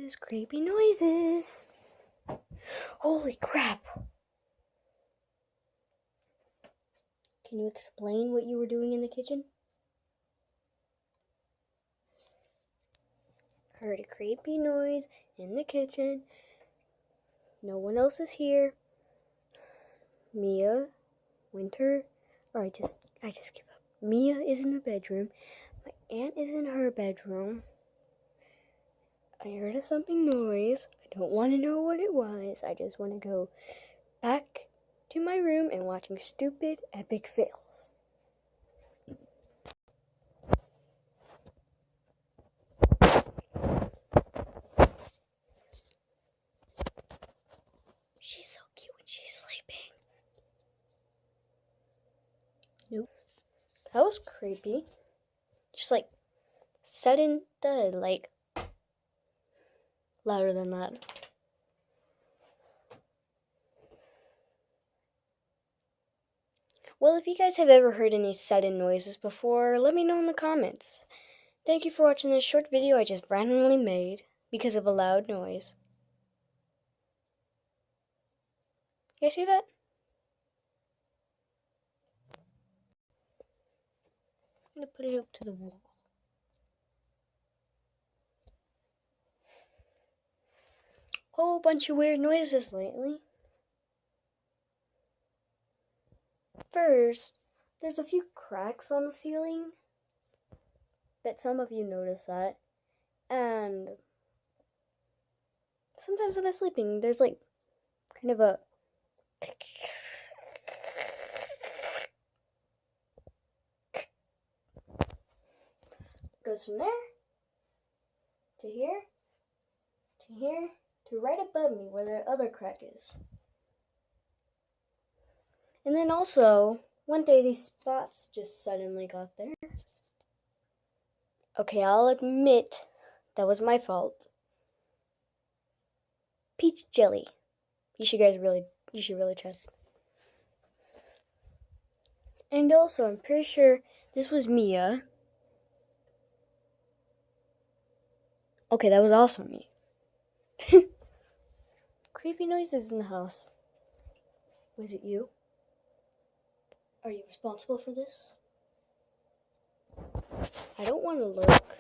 noises, creepy noises. Holy crap. Can you explain what you were doing in the kitchen? Heard a creepy noise in the kitchen. No one else is here. Mia, Winter, I just give up. Mia is in the bedroom. My aunt is in her bedroom. I heard a thumping noise. I don't want to know what it was. I just want to go back to my room and watching stupid epic fails. She's so cute when she's sleeping. Nope. That was creepy. Just like sudden thud, like louder than that. Well, if you guys have ever heard any sudden noises before, let me know in the comments. Thank you for watching this short video I just randomly made because of a loud noise. You guys see that? I'm going to put it up to the wall. Whole bunch of weird noises lately. First, there's a few cracks on the ceiling. Bet some of you notice that. And sometimes when I'm sleeping, there's like kind of a goes from there to here to here to right above me where the other crack is. And then also, one day these spots just suddenly got there. Okay, I'll admit that was my fault. Peach jelly. You should really try it. And also, I'm pretty sure this was Mia. Okay, that was also me. Creepy noises in the house. Was it you? Are you responsible for this? I don't want to look.